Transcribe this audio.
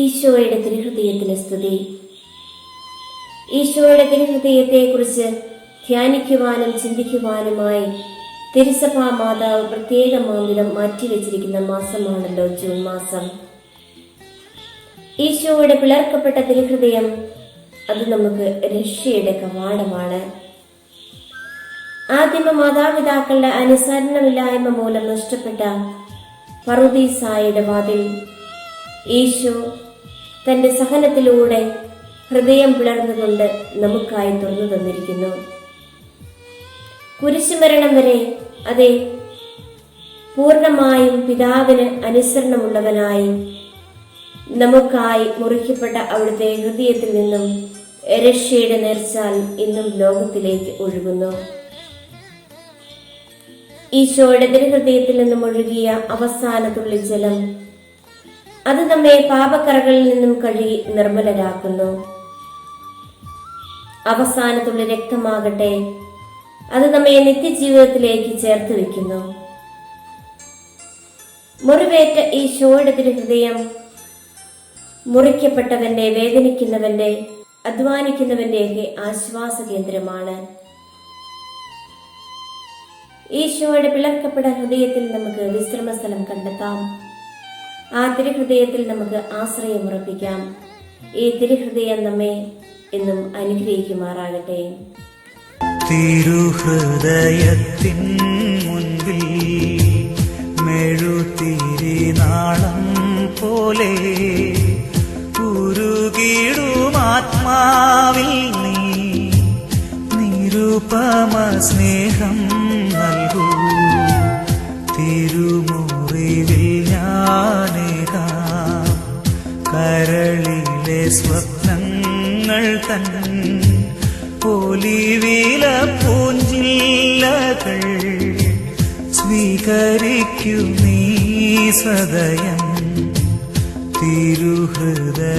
ഈശോയുടെ തിരുഹൃദയത്തിന് സ്തുതി. ഈശോയുടെ തിരുഹൃദയത്തെക്കുറിച്ച് ധ്യാനിക്കുവാനും ചിന്തിക്കുവാനുമായി തിരുസഭാ മാതാവ് പ്രത്യേകമാംവിധം മാറ്റിവെച്ചിരിക്കുന്ന മാസമാണല്ലോ ജൂൺ മാസം. ഈശോയുടെ പിളർക്കപ്പെട്ട തിരുഹൃദയം അത് നമുക്ക് രക്ഷയുടെ കവാടമാണ്. ആദിമ മാതാപിതാക്കളുടെ അനുസരണമില്ലായ്മ മൂലം നഷ്ടപ്പെട്ട പറുദീസായുടെ വാതിൽ ഈശോ തന്റെ സഹനത്തിലൂടെ ഹൃദയം പിളർന്നുകൊണ്ട് നമുക്കായി തുറന്നു തന്നിരിക്കുന്നു. കുരിശുമരണം വരെ അതെ പൂർണ്ണമായും പിതാവിന് അനുസരണമുള്ളവനായി നമുക്കായി മുറിക്കപ്പെട്ട അവിടുത്തെ ഹൃദയത്തിൽ നിന്നും രക്ഷയുടെ നേർച്ചാൽ ഇന്നും ലോകത്തിലേക്ക് ഒഴുകുന്നു. ഈശോയുടെ തിരുഹൃദയത്തിൽ നിന്നും ഒഴുകിയ അവസാന തുള്ളി ജലം അത് നമ്മെ പാപക്കറകളിൽ നിന്നും കഴുകി നിർമ്മലരാക്കുന്നു. അവസാന തുള്ളി രക്തമാകട്ടെ അത് നമ്മെ നിത്യജീവിതത്തിലേക്ക് ചേർത്ത് വയ്ക്കുന്നു. മുറിവേറ്റ ഈശോയുടെ തിരുഹൃദയം മുറിക്കപ്പെട്ടവന്റെ, വേദനിക്കുന്നവന്റെ, അധ്വാനിക്കുന്നവന്റെയൊക്കെ ആശ്വാസ കേന്ദ്രമാണ്. ഈശോയുടെ പിളർക്കപ്പെട്ട ഹൃദയത്തിൽ നമുക്ക് വിശ്രമസ്ഥലം കണ്ടെത്താം. ആ തിരുഹൃദയത്തിൽ നമുക്ക് ആശ്രയമുറപ്പിക്കാം. ഈ തിരുഹൃദയം നമ്മെ എന്നും അനുഗ്രഹിക്കുമാറാകട്ടെ. തിരുഹൃദയത്തിൻ മുൻപിൽ മെഴുതിരിനാളം പോലെ ഉരുകിടുമാത്മാവിൽ നീ നിരുപമ സ്നേഹം നൽകൂ. തിരുമുറിവിൽ ഞാനേകാം കരളിലെ സ്വപ്നങ്ങൾ തൻ ഒലിവില പൂഞ്ചില്ലകൾ സ്വീകരിക്കൂ നീ സദയം തിരുഹൃദയത്തിൻ